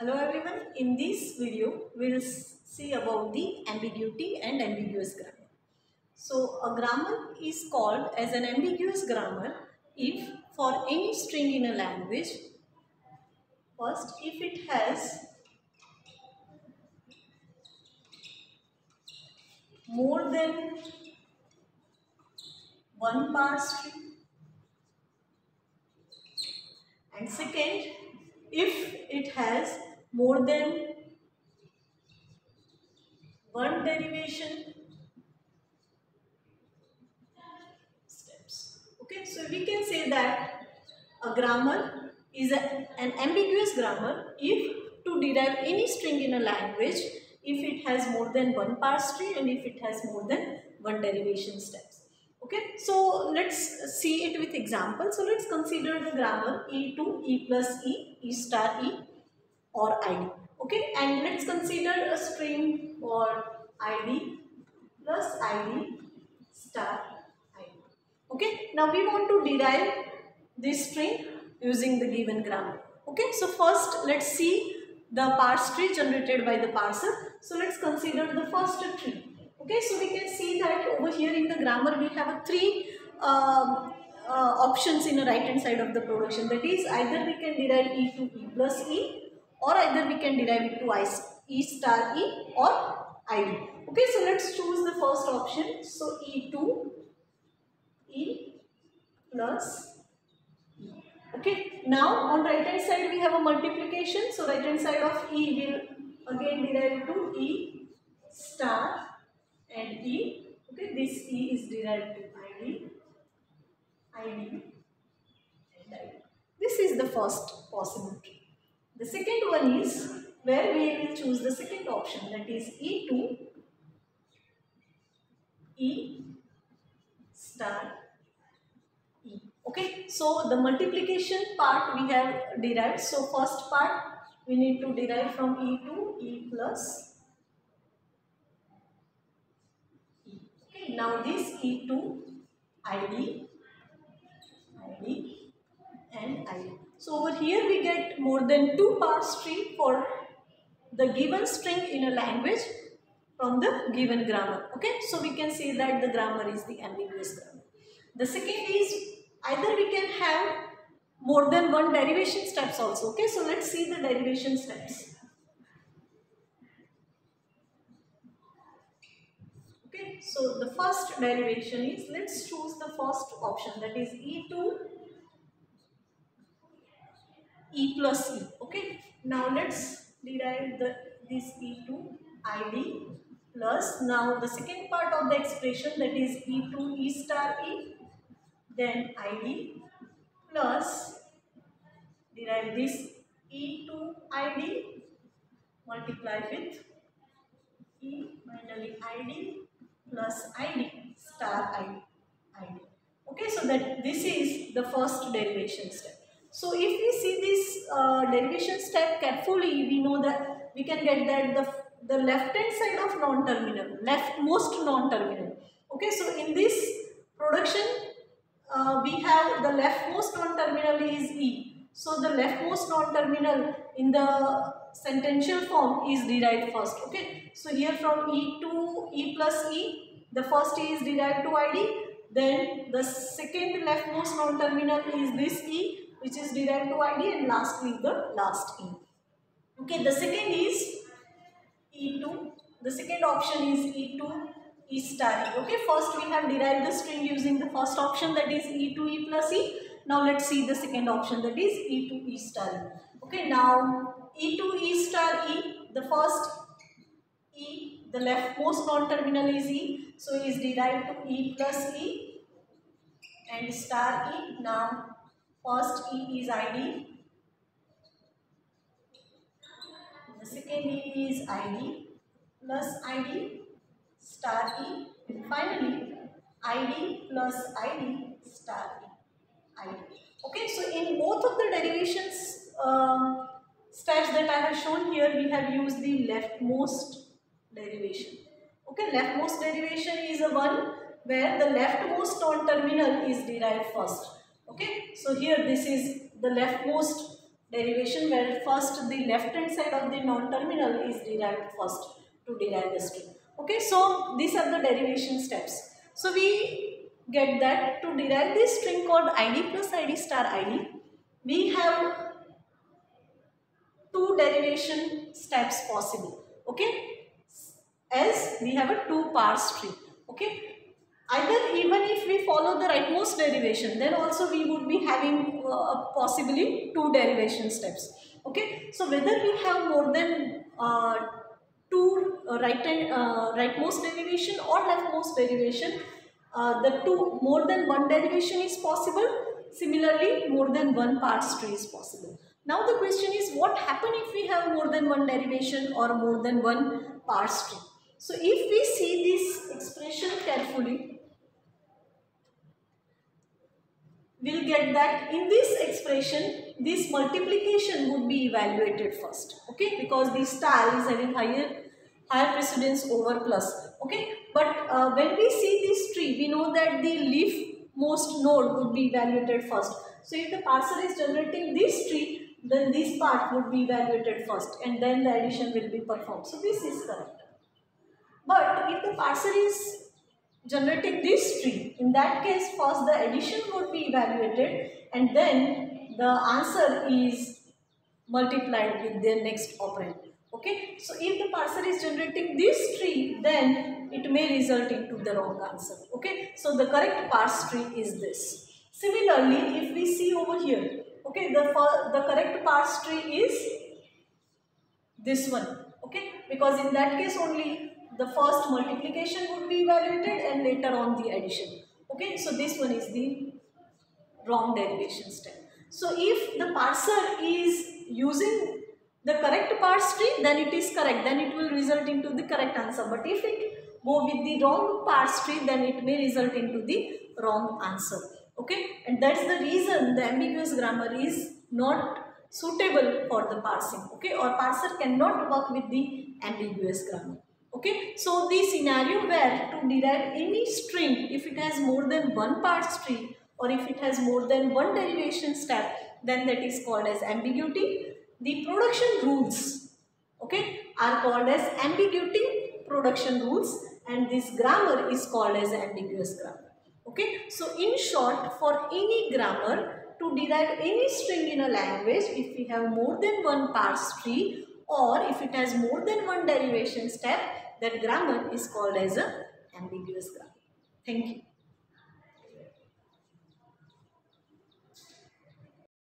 Hello everyone, in this video we will see about the ambiguity and ambiguous grammar. So a grammar is called as an ambiguous grammar if for any string in a language, first if it has more than one parse tree, and second if it has more than one derivation steps. Okay, so we can say that a grammar is an ambiguous grammar if to derive any string in a language if it has more than one parse tree and if it has more than one derivation steps. Okay, so let's see it with examples. So let's consider the grammar E to E plus E, E star E or ID. Okay, and let's consider a string for ID plus ID star ID. Okay, now we want to derive this string using the given grammar. Okay, so first let's see the parse tree generated by the parser. So let's consider the first tree. Okay, so we can see that over here in the grammar we have three options in the right hand side of the production. That is, either we can derive E to E plus E, or either we can derive it to E star E or ID. Okay, so let's choose the first option. So E to E plus E. Okay, now on right hand side we have a multiplication. So right hand side of E will again derive to E star and E. Okay, this E is derived to ID, ID and ID. This is the first possibility. The second one is where we will choose the second option, that is E to E star E. Okay, so the multiplication part we have derived. So first part we need to derive from E to E plus E. Okay, now this E to ID, ID and ID. So over here we get more than two parse tree for the given string in a language from the given grammar. Okay, so we can say that the grammar is the ambiguous grammar. The second is either we can have more than one derivation steps also. Okay, so let's see the derivation steps. Okay, so the first derivation is, let's choose the first option, that is E to E plus E. Okay, now let's derive this E to ID plus, now the second part of the expression, that is E to E star E, then ID plus derive this E to ID multiply with E finally ID plus ID star ID. Okay, so that this is the first derivation step. So if we see this derivation step carefully, we know that we can get that the left hand side of non-terminal, leftmost non-terminal. Okay, so in this production we have the leftmost non-terminal is E. So the leftmost non-terminal in the sentential form is derived first. Okay, so here from E to E plus E, the first E is derived to ID. Then the second leftmost non-terminal is this E, which is derived to ID, and lastly the last E. Okay, the second is E2. The second option is E to E star E. Okay, first we have derived the string using the first option, that is E to E plus E. Now let's see the second option, that is E to E star E. Okay, now E to E star E, the first E, the leftmost non-terminal is E, so is derived to E plus E and star E. Now first E is ID, the second E is ID plus ID star E, and finally ID plus ID star E, ID. Okay, so in both of the derivations steps that I have shown here, we have used the leftmost derivation. Okay, leftmost derivation is a one where the leftmost non-terminal is derived first. Okay, so here this is the leftmost derivation where first the left hand side of the non-terminal is derived first to derive the string. Okay, so these are the derivation steps. So we get that to derive this string called id plus id star id, we have two derivation steps possible. Okay, as we have a two parse tree. Okay, either even if we follow the rightmost derivation, then also we would be having possibly two derivation steps. Okay, so whether we have more than two rightmost derivation or leftmost derivation, the two more than one derivation is possible. Similarly, more than one parse tree is possible. Now the question is, what happen if we have more than one derivation or more than one parse tree? So if we see this expression carefully, we'll get that in this expression, this multiplication would be evaluated first. Okay, because the star is having higher precedence over plus. Okay, but when we see this tree, we know that the leafmost node would be evaluated first. So if the parser is generating this tree, then this part would be evaluated first, and then the addition will be performed. So this is correct. But if the parser is generating this tree, in that case first the addition would be evaluated and then the answer is multiplied with their next operand. Okay, so if the parser is generating this tree, then it may result into the wrong answer. Okay, so the correct parse tree is this. Similarly, if we see over here, okay, the correct parse tree is this one. Okay, because in that case only the first multiplication would be evaluated and later on the addition. Okay, so this one is the wrong derivation step. So if the parser is using the correct parse tree, then it is correct, then it will result into the correct answer. But if it go with the wrong parse tree, then it may result into the wrong answer. Okay, and that's the reason the ambiguous grammar is not suitable for the parsing. Okay, or parser cannot work with the ambiguous grammar. Okay, so the scenario where to derive any string, if it has more than one parse tree or if it has more than one derivation step, then that is called as ambiguity. The production rules, okay, are called as ambiguity production rules, and this grammar is called as ambiguous grammar. Okay, so in short, for any grammar to derive any string in a language, if we have more than one parse tree or if it has more than one derivation step, that grammar is called as an ambiguous grammar. Thank you.